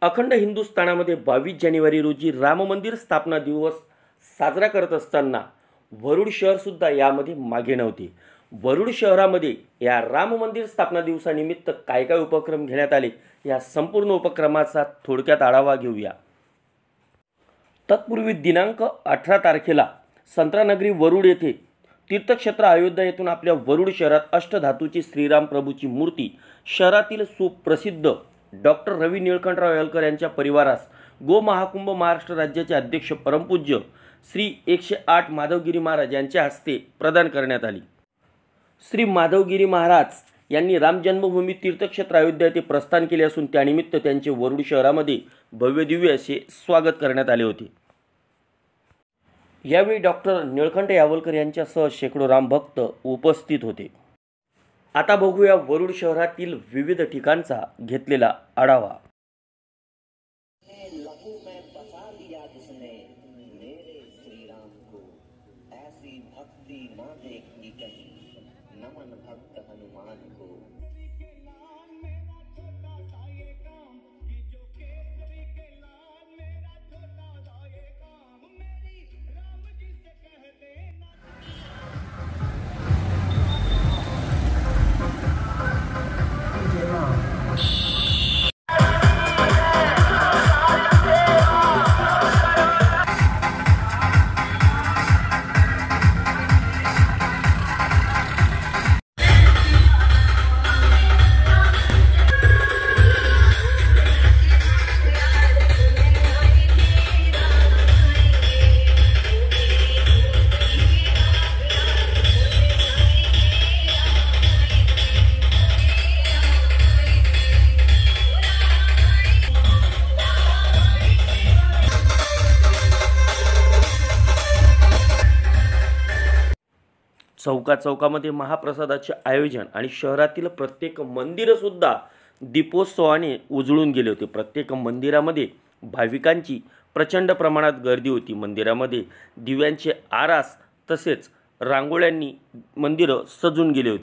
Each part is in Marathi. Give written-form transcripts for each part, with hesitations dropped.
अखंड हिंदुस्थानामध्ये 22 जानेवारी रोजी राम मंदिर स्थापना दिवस साजरा करत असताना वरुड शहर सुद्धा यामध्ये मागे नव्हते। वरुड शहरामध्ये या राम मंदिर स्थापना दिवसानिमित्त काय काय उपक्रम घेण्यात आले या संपूर्ण उपक्रमाचा थोडक्यात आढावा घेऊया। तत्पूर्वी दिनांक 18 तारखेला संत्रानगरी वरुड येथे तीर्थक्षेत्र अयोध्या येथून आपल्या वरुड शहरात अष्टधातूची श्रीराम प्रभूची मूर्ती शहरातील सुप्रसिद्ध डॉक्टर रवी निळकंठराव येळकर यांच्या परिवारास गो महाकुंभ महाराष्ट्र राज्याचे अध्यक्ष परमपूज्य श्री 108 माधवगिरी महाराज यांच्या हस्ते प्रदान करण्यात आली। श्री माधवगिरी महाराज यांनी राम जन्मभूमी तीर्थक्षेत्र अयोध्या येथे प्रस्थान केले असून त्यानिमित्त त्यांचे वरुड शहरामध्ये भव्य दिव्य असे स्वागत करण्यात आले होते। यावेळी डॉक्टर निळकंठ यावलकर यांच्यासह शेकडो रामभक्त उपस्थित होते। आता बघूया वरुड शहरातील विविध ठिकाणचा घेतलेला आढावा। चौकामध्ये महाप्रसादाचे आयोजन आणि शहरातील प्रत्येक मंदिर सुद्धा दीपोत्सवाने उजळून गेले होते। प्रत्येक मंदिरामध्ये भाविकांची प्रचंड प्रमाणात गर्दी होती। मंदिरामध्ये दिव्यांचे आरास तसेच रांगोळ्यांनी मंदिर सजून गेले होते।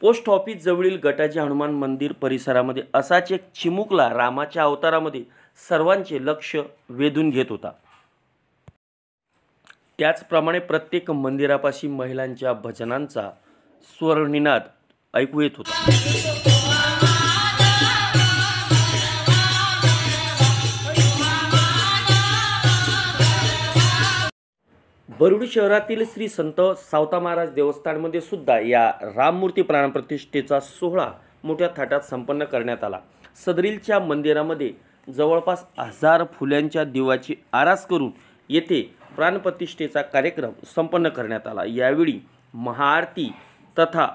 पोस्ट ऑफिस जवळील गटाजी हनुमान मंदिर परिसरामध्ये असाच एक चिमुकला रामाच्या अवतारामध्ये सर्वांचे लक्ष वेधून घेत होता। त्याचप्रमाणे प्रत्येक मंदिरापाशी महिलांच्या भजनांचा स्वरनिनाद ऐकू येत होता। वरुड शहरातील श्री संत सावता महाराज देवस्थानमध्ये सुद्धा या राममूर्ती प्राणप्रतिष्ठेचा सोहळा मोठ्या थाटात संपन्न करण्यात आला। सदरीलच्या मंदिरामध्ये जवळपास 1000 फुलांच्या दिवाची आरास करून येथे प्राणप्रतिष्ठेचा कार्यक्रम संपन्न करण्यात आला। यावेळी महाआरती तथा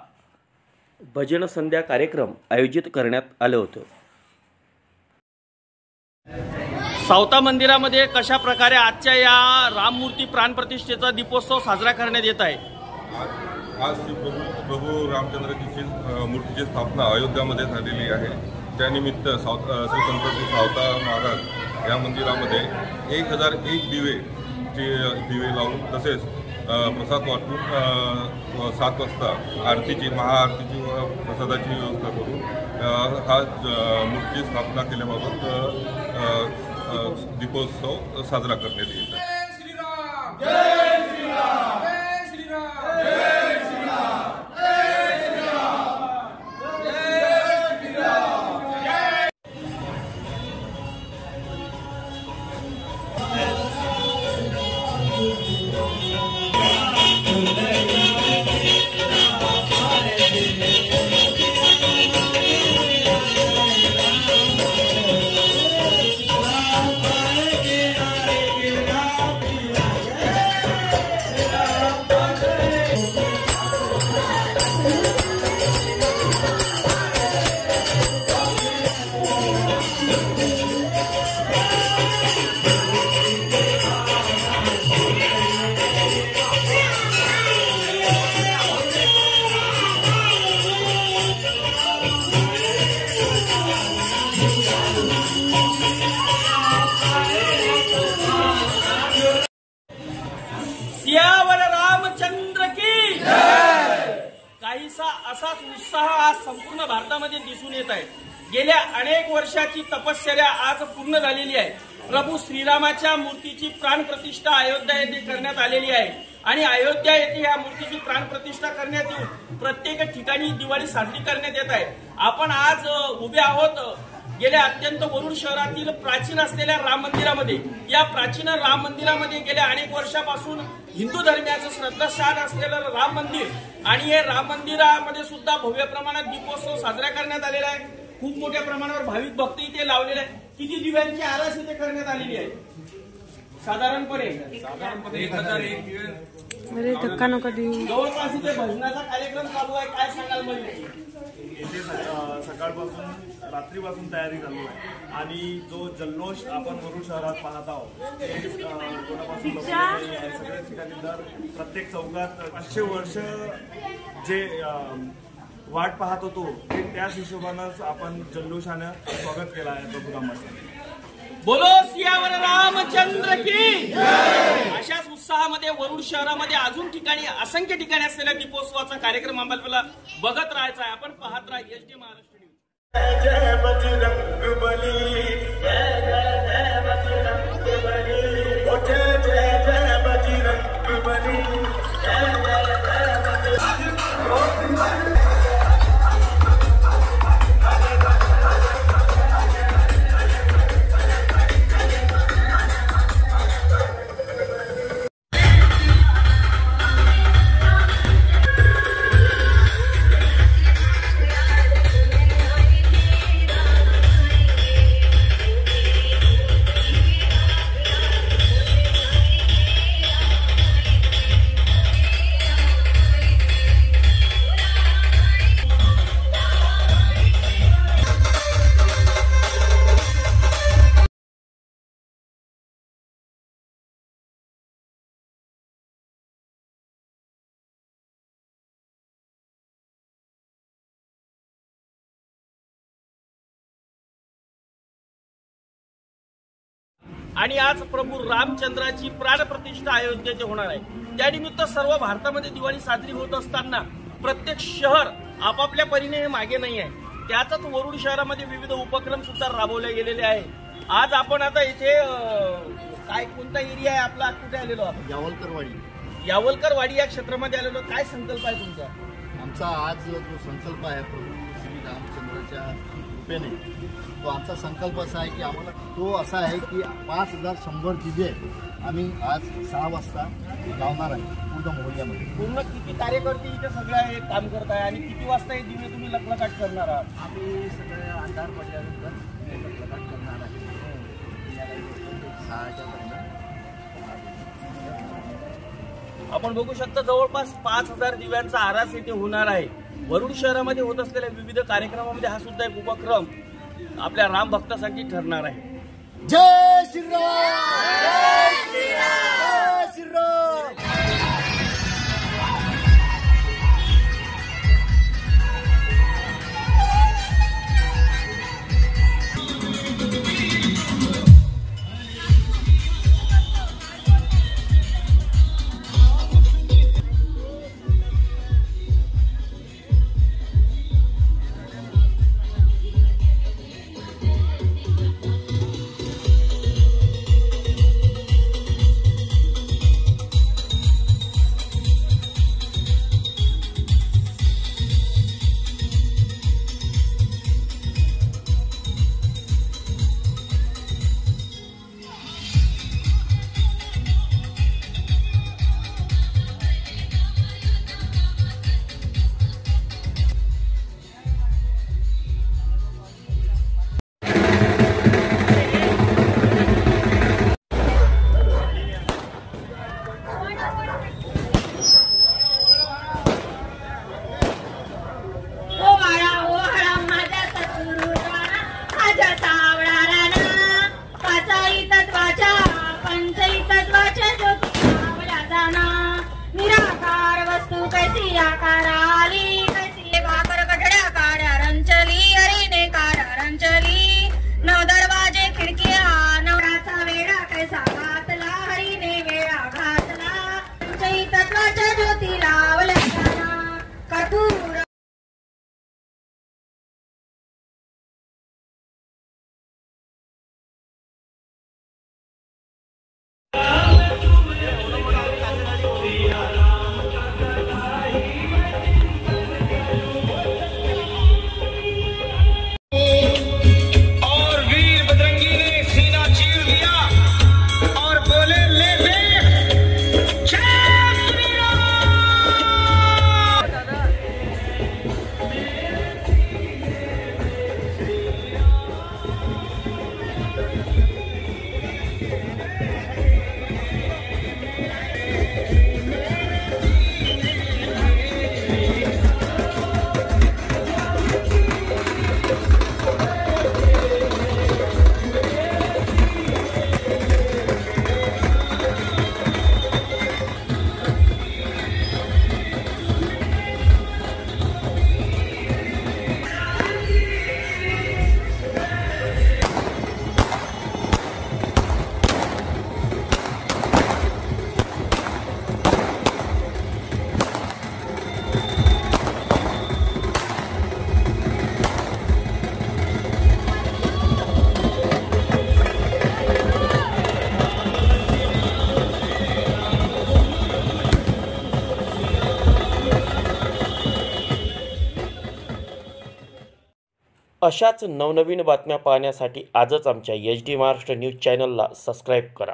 भजन संध्या कार्यक्रम आयोजित करण्यात आले होते। सावता मंदिरामध्ये कशा प्रकारे आजच्या या राममूर्ती प्राणप्रतिष्ठेचा दीपोत्सव साजरा करण्यात येत आहे। आज प्रभू रामचंद्रजीची मूर्तीची स्थापना अयोध्यामध्ये झालेली आहे। त्यानिमित्त श्री संत सावता महाराज या मंदिरामध्ये 1001 दिवे लावून तसेच प्रसाद वाटून 7 वाजता आरतीची महाआरतीची व प्रसादाची व्यवस्था करून हा मूर्ती स्थापना केल्याबाबत दीपोत्सव साजरा करण्यात येत आहे। काहीसा असाच उत्साह आज संपूर्ण भारतामध्ये दिसून येत आहे। गेल्या अनेक वर्षाची तपश्चर्या आज पूर्ण झालेली आहे। प्रभू श्रीरामाच्या मूर्तीची प्राणप्रतिष्ठा अयोध्या येथे करण्यात आलेली आहे आणि अयोध्या येथे या मूर्तीची प्राणप्रतिष्ठा करण्यात येऊन प्रत्येक ठिकाणी दिवाळी साजरी करण्यात येत आहे। आपण आज उभे आहोत गेल्या अत्यंत वरुड शहरातील प्राचीन असलेल्या राम मंदिरामध्ये। या प्राचीन राम मंदिरामध्ये गेल्या अनेक वर्षापासून हिंदू धर्मियाचं श्रद्धास्थान असलेलं राम मंदिर आणि हे राम मंदिरामध्ये सुद्धा भव्य प्रमाणात दीपोत्सव साजरा करण्यात आलेला आहे। खूप मोठ्या प्रमाणावर भाविक भक्त इथे लावलेले आहेत। किती दिव्यांची आरास इथे करण्यात आलेली आहे? साधारणपणे 1001 दिवे धक्का नका देऊ। जवळपास इथे भजनाचा कार्यक्रम चालू आहे, काय सांगाल मला? येथे सकाळपासून रात्रीपासून तयारी चालू आहे आणि जो जल्लोष आपण वरुड शहरात पाहत आहोत ते कोणापासून सगळ्या ठिकाणी दर प्रत्येक चौकात 500 वर्ष जे वाट पाहत होतो ते त्याच हिशोबानंच आपण जल्लोषानं स्वागत केलं आहे प्रभू रामाचं। बोलो सियावर रामचंद्र की। अशाच उत्साहामध्ये वरुड शहरामध्ये अजून ठिकाणी असंख्य ठिकाणी असलेल्या दीपोत्सवाचा कार्यक्रम आम्हाला बघत राहायचा आहे। आपण पाहत राहा एसटी महाराष्ट्र न्यूज। जय बजरंगबली, जय जय जय बजरंगबली, ओ जय जय जय बजरंगबली, जय जय जय बजरंगबली। आणि आज प्रभू रामचंद्राची प्राणप्रतिष्ठा अयोध्येत होणार आहे। त्यानिमित्त सर्व भारतामध्ये दिवाळी साजरी होत असताना प्रत्येक शहर आपापल्या परीने हे मागे नाही आहे। त्याचाच वरुड शहरामध्ये विविध उपक्रम सुद्धा राबवले गेलेले आहे। आज आपण आता इथे काय कोणता एरिया आहे आपला, कुठे आलेलो आपण? यावलकरवाडी या क्षेत्रामध्ये आलेलो। काय संकल्प आहे तुमचा? आमचा आज जो संकल्प आहे प्रभू श्री रामचंद्राच्या कृपेने, तो आमचा संकल्प असा आहे की आम्हाला तो असा आहे की 5100 दिवे आम्ही आज 6 वाजता लावणार आहे पूर्ण मोहल्ल्यामध्ये। पूर्ण किती कार्यकर्ते इथे सगळे हे काम करत आहे आणि किती वाजता हे दिवे तुम्ही लखलखाट करणार आहात? आम्ही सगळे अंधार पडल्यानंतर लखलखाट करणार आहे 6च्या दरम्यान। आपण बघू शकता जवळपास 5000 दिव्यांचा आरास इथे होणार आहे। वरुड शहरामध्ये होत असलेल्या विविध कार्यक्रमामध्ये हा सुद्धा एक उपक्रम आपल्या राम भक्तासाठी ठरणार आहे। जय श्रीराम, जय श्रीराम, जय श्रीराम। अशाच नवनवीन बातम्या पाहण्यासाठी आजच आमच्या HD महाराष्ट्र न्यूज चॅनलला सबस्क्राईब करा.